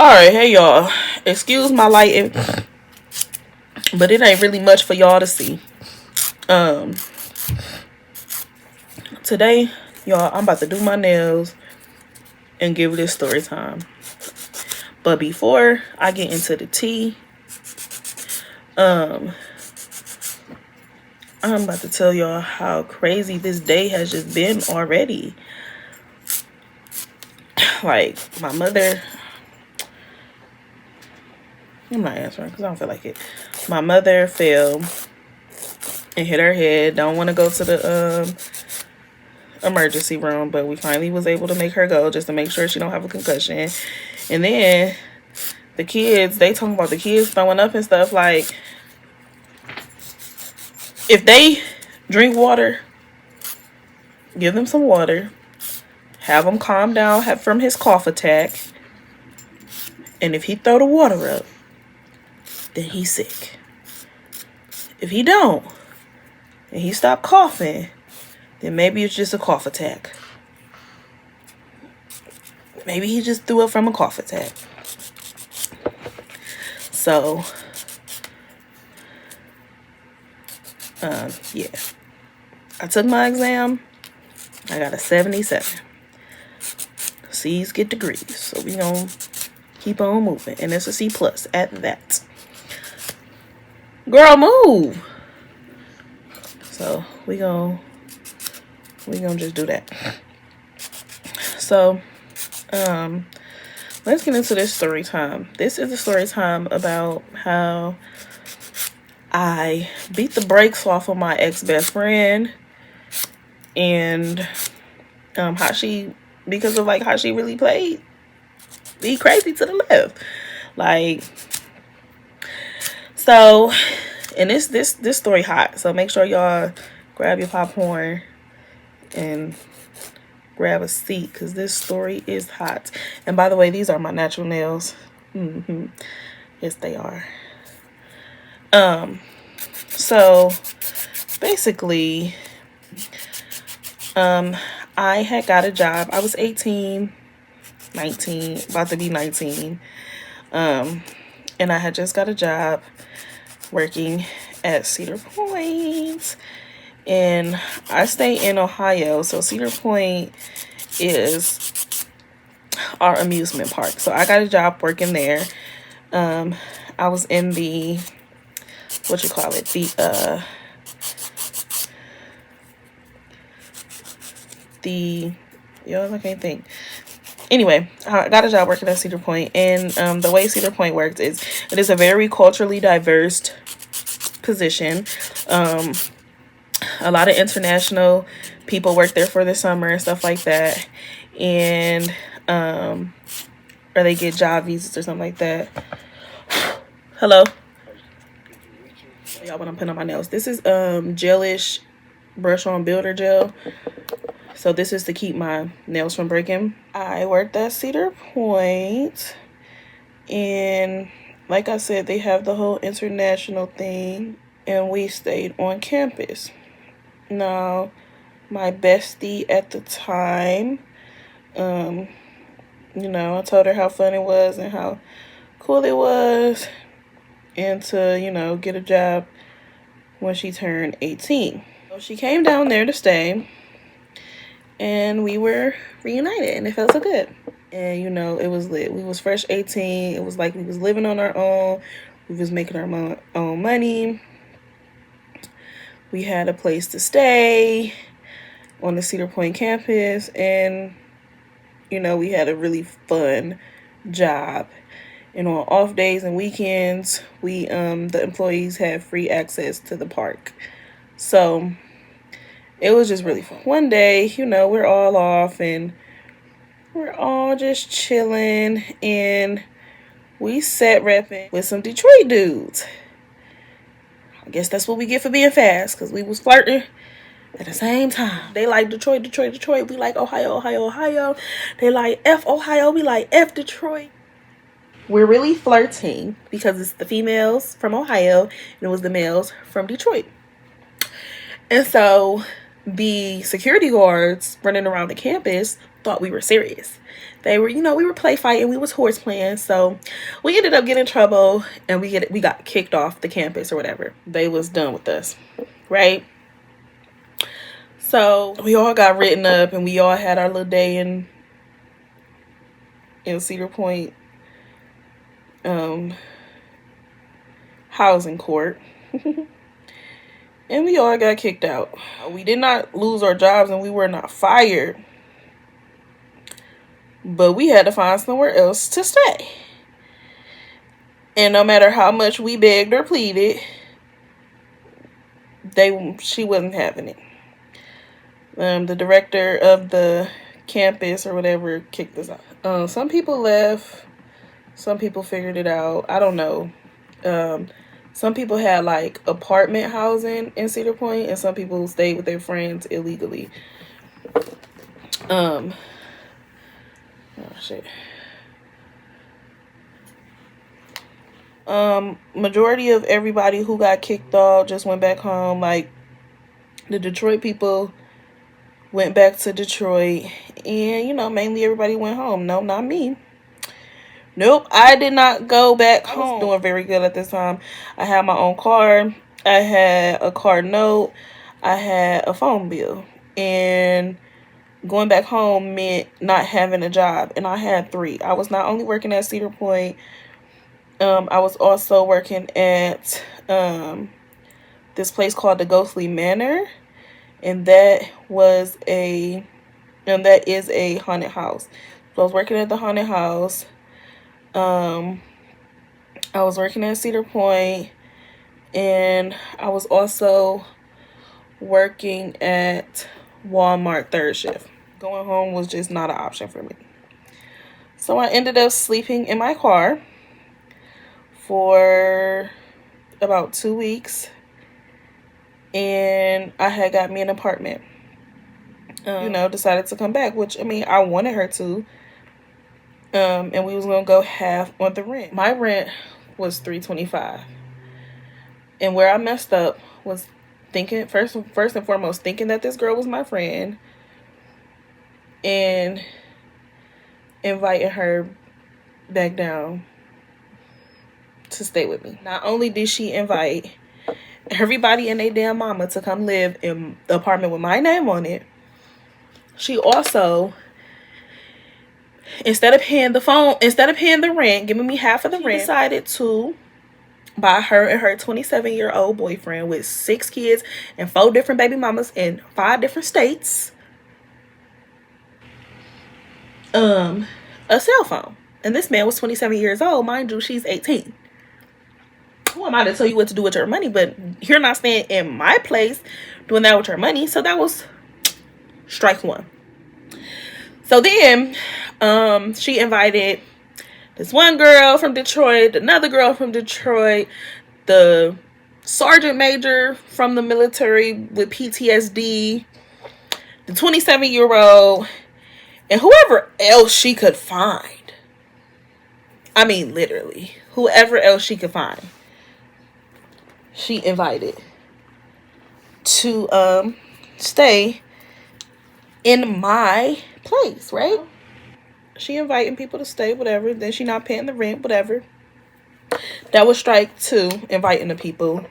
Alright, hey y'all. Excuse my lighting, but it ain't really much for y'all to see. Um, Today, y'all, I'm about to do my nails and give this story time. But before I get into the tea, I'm about to tell y'all how crazy this day has just been already. Like, my mother, I'm not answering because I don't feel like it. My mother fell and hit her head. Don't want to go to the emergency room, but we finally was able to make her go just to make sure she don't have a concussion. And then the kids, they talking about the kids throwing up and stuff. Like, if they drink water, give them some water, have him calm down from his cough attack, and if he throw the water up, then he's sick. If he don't, and he stop coughing, then maybe it's just a cough attack. Maybe he just threw up from a cough attack. So, yeah. I took my exam. I got a 77. C's get degrees. So we gonna keep on moving. And it's a C plus at that. Girl, move. So we gonna just do that. So, let's get into this story time. This is a story time about how I beat the brakes off of my ex-best friend, and how she, because of like how she really played be crazy to the left. Like, so, and this story hot, so make sure y'all grab your popcorn and grab a seat, because this story is hot. And by the way, these are my natural nails. Yes, they are. So basically, I had got a job. I was 18, 19, about to be 19. And I had just got a job working at Cedar Point. And I stay in Ohio, so Cedar Point is our amusement park. So I got a job working there. I was in the, I can't think. Anyway, I got a job working at Cedar Point, and the way Cedar Point works is it is a very culturally diverse position. A lot of international people work there for the summer and stuff like that, and or they get job visas or something like that. Hello, y'all, when I'm putting on my nails, this is gelish brush on builder gel. So this is to keep my nails from breaking. I worked at Cedar Point, and like I said, they have the whole international thing, and we stayed on campus. Now, my bestie at the time, I told her how fun it was and how cool it was, and to, get a job when she turned 18. So she came down there to stay, and we were reunited, and it felt so good. And, it was lit. We was fresh 18. It was like we was living on our own. We was making our own money. We had a place to stay on the Cedar Point campus, and, we had a really fun job. And on off days and weekends, we, the employees had free access to the park. So it was just really fun. One day, we're all off and we're all just chilling, and we sat repping with some Detroit dudes. I guess that's what we get for being fast, because we was flirting at the same time. They like Detroit, Detroit, Detroit. We like Ohio, Ohio, Ohio. They like F Ohio. We like F Detroit. We're really flirting because it's the females from Ohio and it was the males from Detroit. And so the security guards running around the campus thought we were serious. They were, you know, we were play fighting, we was horse playing. So we ended up getting in trouble, and we got kicked off the campus or whatever. They was done with us, right? So we all got written up, and we all had our little day in Cedar Point housing court. And we all got kicked out. We did not lose our jobs, and we were not fired, but we had to find somewhere else to stay. And no matter how much we begged or pleaded, she wasn't having it. The director of the campus or whatever kicked us out. Some people left. Some people figured it out. I don't know. Some people had like apartment housing in Cedar Point, and some people stayed with their friends illegally. Oh shit. Majority of everybody who got kicked off just went back home. Like, the Detroit people went back to Detroit, and, you know, mainly everybody went home. No, not me. Nope, I did not go back home. I was doing very good at this time. I had my own car. I had a car note. I had a phone bill. And going back home meant not having a job. And I had 3. I was not only working at Cedar Point. I was also working at this place called the Ghostly Manor. And that is a haunted house. So I was working at the haunted house. I was working at Cedar Point, and I was also working at Walmart third shift. Going home was just not an option for me. So I ended up sleeping in my car for about 2 weeks, and I had got me an apartment. You know, decided to come back, which, I mean, I wanted her to. And we was gonna go half on the rent. My rent was $325, and where I messed up was thinking first and foremost thinking that this girl was my friend, and inviting her back down to stay with me. Not only did she invite everybody and their damn mama to come live in the apartment with my name on it, she also, instead of paying the rent, giving me half of the rent, decided to buy her and her 27-year-old boyfriend with 6 kids and 4 different baby mamas in 5 different states a cell phone. And this man was 27 years old. Mind you, she's 18. Who am I to tell you what to do with your money? But you're not staying in my place doing that with your money. So that was strike 1. So then she invited this one girl from Detroit, another girl from Detroit, the sergeant major from the military with PTSD, the 27-year-old, and whoever else she could find. I mean, literally, whoever else she could find, she invited to stay in my place, right? She inviting people to stay, whatever. Then she not paying the rent, whatever. That was strike 2, inviting the people.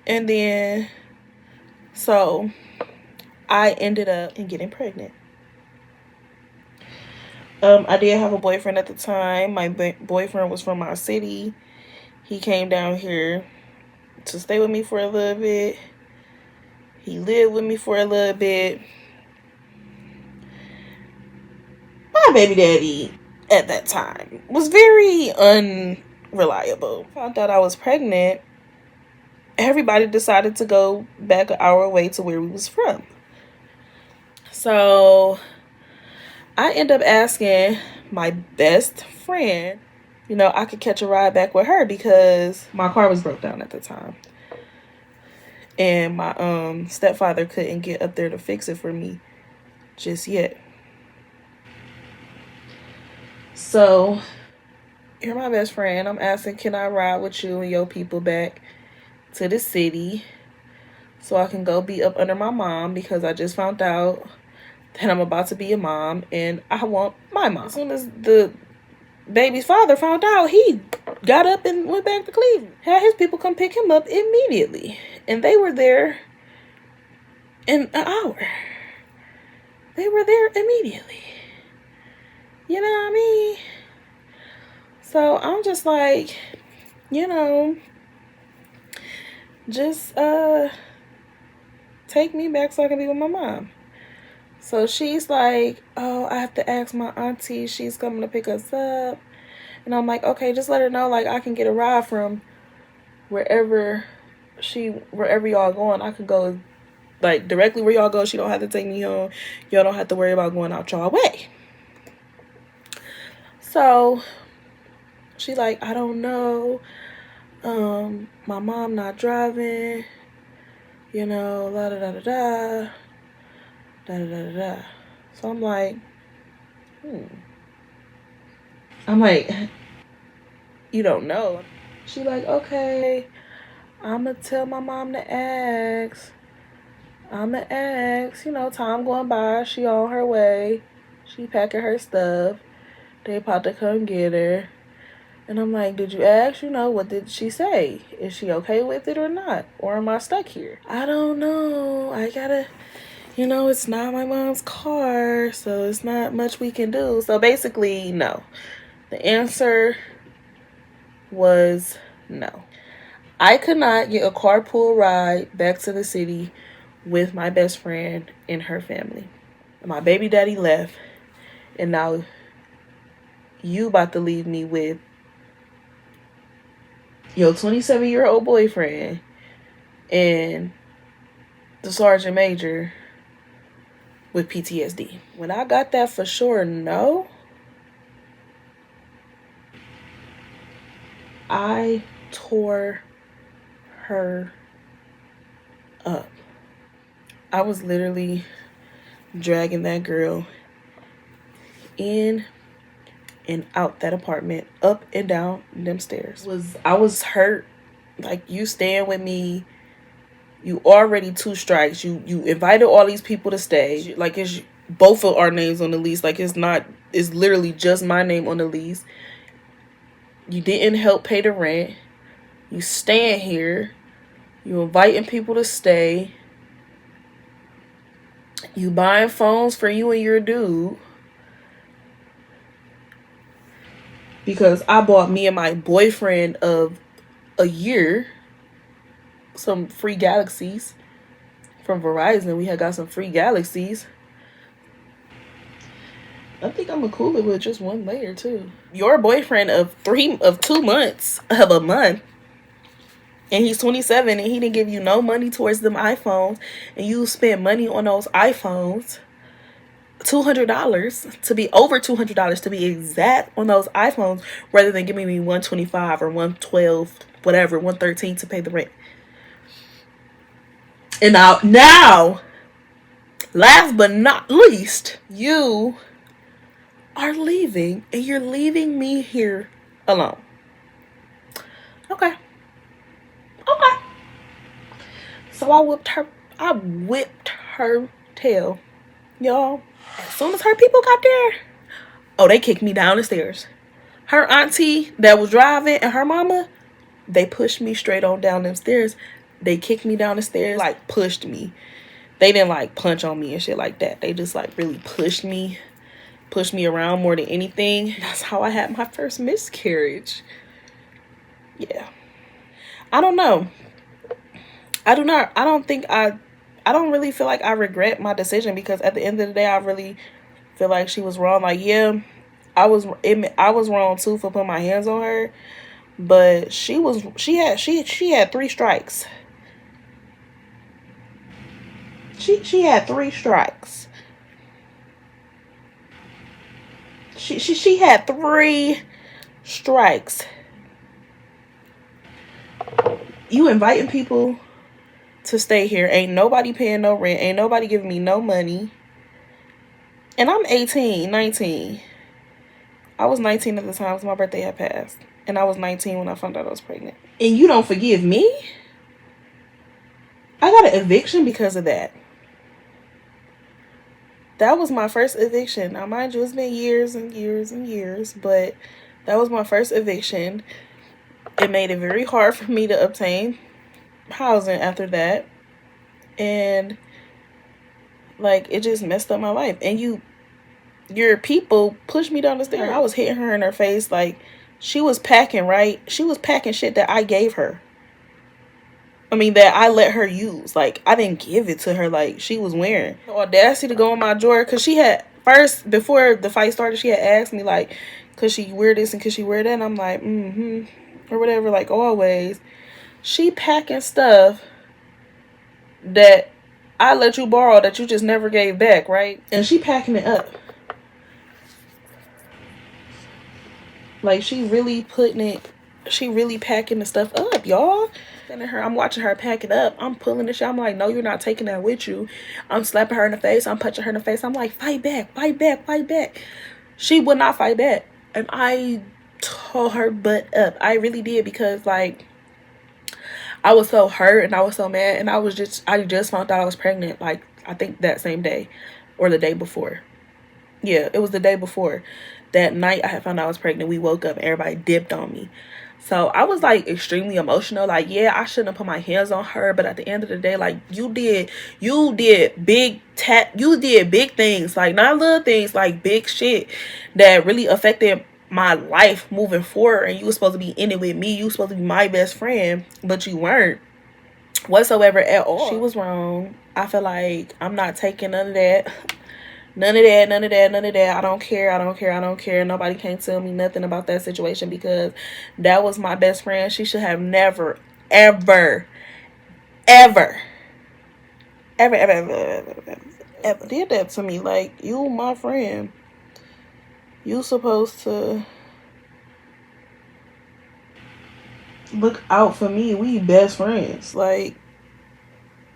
And then, so I ended up getting pregnant. I did have a boyfriend at the time. My boyfriend was from our city. He came down here to stay with me for a little bit. He lived with me for a little bit. My baby daddy at that time was very unreliable. Found out I was pregnant. Everybody decided to go back an hour away to where we was from. So I end up asking my best friend, you know, I could catch a ride back with her because my car was broke down at the time. And my stepfather couldn't get up there to fix it for me just yet. So you're my best friend. I'm asking, can I ride with you and your people back to the city so I can go be up under my mom, because I just found out that I'm about to be a mom and I want my mom. As soon as the baby's father found out, he got up and went back to Cleveland. Had his people come pick him up immediately. And they were there in an hour. They were there immediately. You know what I mean? So I'm just like, you know, just take me back so I can be with my mom. So she's like, oh, I have to ask my auntie. She's coming to pick us up. And I'm like, okay, just let her know, like, I can get a ride from wherever y'all going. I could go, like, directly where y'all go. She don't have to take me home. Y'all don't have to worry about going out y'all way. So she like, I don't know. My mom not driving. You know, la da da da da. Da da da da da. So I'm like, I'm like, you don't know. She like, okay, I'ma tell my mom to ask. I'ma ask. You know, time going by. She on her way. She packing her stuff. They about to come get her. And I'm like, did you ask? You know, what did she say? Is she okay with it or not? Or am I stuck here? I don't know. I gotta, you know, it's not my mom's car, so it's not much we can do. So basically, no. The answer was no. I could not get a carpool ride back to the city with my best friend and her family. My baby daddy left, and now you about to leave me with your 27-year-old boyfriend and the sergeant major with PTSD. When I got that for sure no, I tore her up. I was literally dragging that girl in and out that apartment, up and down them stairs. I was hurt. Like, you staying with me, you already 2 strikes. You invited all these people to stay. Like, it's both of our names on the lease. Like, it's literally just my name on the lease. You didn't help pay the rent. You staying here. You inviting people to stay. You buying phones for you and your dude. Because I bought me and my boyfriend of a year some free Galaxies from Verizon. We had got some free Galaxies. I think I'm gonna cool it with just one layer too. Your boyfriend of 2 months of a month, and he's 27 and he didn't give you no money towards them iPhones, and you spent money on those iPhones, $200 to be over $200 to be exact on those iPhones, rather than giving me 125 or 112, whatever, 113 to pay the rent. And now, last but not least, you are leaving, and you're leaving me here alone. Okay. So I whipped her tail, y'all. As soon as her people got there, oh, they kicked me down the stairs. Her auntie that was driving and her mama, they pushed me straight on down them stairs. They kicked me down the stairs, like, pushed me. They didn't, like, punch on me and shit like that. They just, like, really pushed me around more than anything. That's how I had my first miscarriage. Yeah. I don't know. I don't really feel like I regret my decision, because at the end of the day, I really feel like she was wrong. Like, yeah, I was wrong too for putting my hands on her, but she had 3 strikes. She had 3 strikes. She had 3 strikes. You inviting people to stay here. Ain't nobody paying no rent. Ain't nobody giving me no money. And I'm 18, 19. I was 19 at the time because my birthday had passed. And I was 19 when I found out I was pregnant. And you don't forgive me? I got an eviction because of that. that was my first eviction. Now, mind you, it's been years and years and years, but that was my first eviction. It made it very hard for me to obtain housing after that. And like, it just messed up my life. And your people pushed me down the stairs. I was hitting her in her face. Like, she was packing, right? She was packing shit that I gave her. I mean, that I let her use. Like, I didn't give it to her. Like, she was wearing. The audacity to go in my drawer. Because she had, first, before the fight started, she had asked me, like, could she wear this and could she wear that? And I'm like, or whatever, like, always. She packing stuff that I let you borrow that you just never gave back, right? And she packing it up. Like, she really packing the stuff up, y'all. I'm watching her pack it up. I'm pulling the shit. I'm like, no, you're not taking that with you. I'm slapping her in the face. I'm punching her in the face. I'm like, fight back, fight back, fight back. She would not fight back. And I tore her butt up. I really did, because like, I was so hurt and I was so mad, and I just found out I was pregnant, like, I think that same day or the day before. Yeah, it was the day before. That night I had found out I was pregnant. We woke up and everybody dipped on me. So I was like extremely emotional. Like, yeah, I shouldn't have put my hands on her, but at the end of the day, like, you did big things, like, not little things, like big shit that really affected my life moving forward. And you were supposed to be in it with me. You were supposed to be my best friend, but you weren't whatsoever at all. She was wrong. I feel like I'm not taking none of that. None of that. I don't care. Nobody can't tell me nothing about that situation, because that was my best friend. She should have never, ever did that to me. Like, you my friend. You supposed to look out for me. We best friends. Like,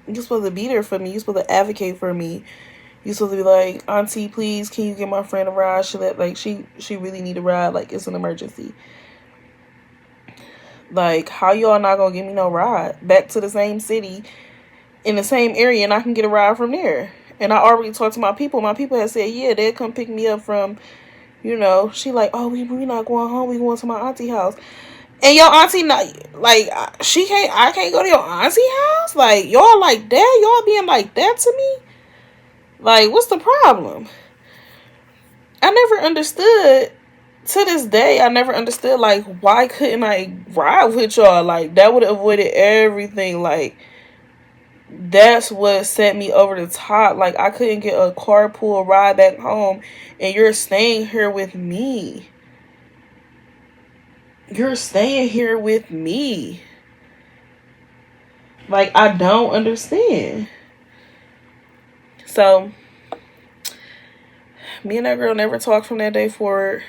you supposed to be there for me. You supposed to advocate for me. You supposed to be like, auntie, please, can you get my friend a ride? She really need a ride. Like, it's an emergency. Like, how y'all not gonna give me no ride back to the same city in the same area, and I can get a ride from there? And I already talked to my people. My people had said, yeah, they'll come pick me up from, she like, oh, we not going home. We going to my auntie house. And your auntie not, like, I can't go to your auntie house? Like, y'all like that? Y'all being like that to me? Like, what's the problem? I never understood, to this day, I never understood, like, why couldn't I ride with y'all? Like, that would have avoided everything. Like, that's what set me over the top. Like, I couldn't get a carpool ride back home, and you're staying here with me. You're staying here with me. Like, I don't understand. So, me and that girl never talked from that day forward.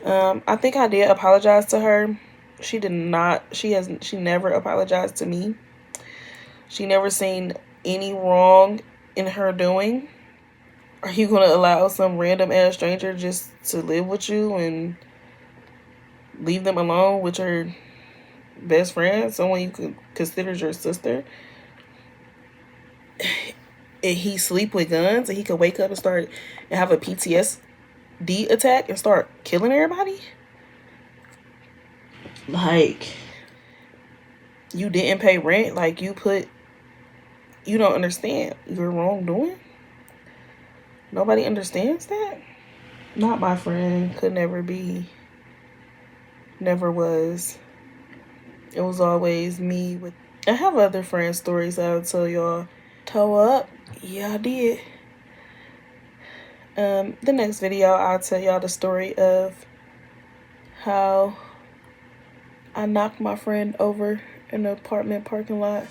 I think I did apologize to her. She did not. She never apologized to me. She never seen any wrong in her doing. Are you going to allow some random ass stranger just to live with you and leave them alone with your best friend, someone you consider your sister? And he sleep with guns, and he could wake up and have a PTSD attack and start killing everybody? Like, you didn't pay rent. Like, you don't understand your wrongdoing. Nobody understands that. Not my friend. Could never be. Never was. It was always me. I have other friend stories I'll tell y'all. Toe up. Yeah, I did. The next video, I'll tell y'all the story of how I knocked my friend over in the apartment parking lot.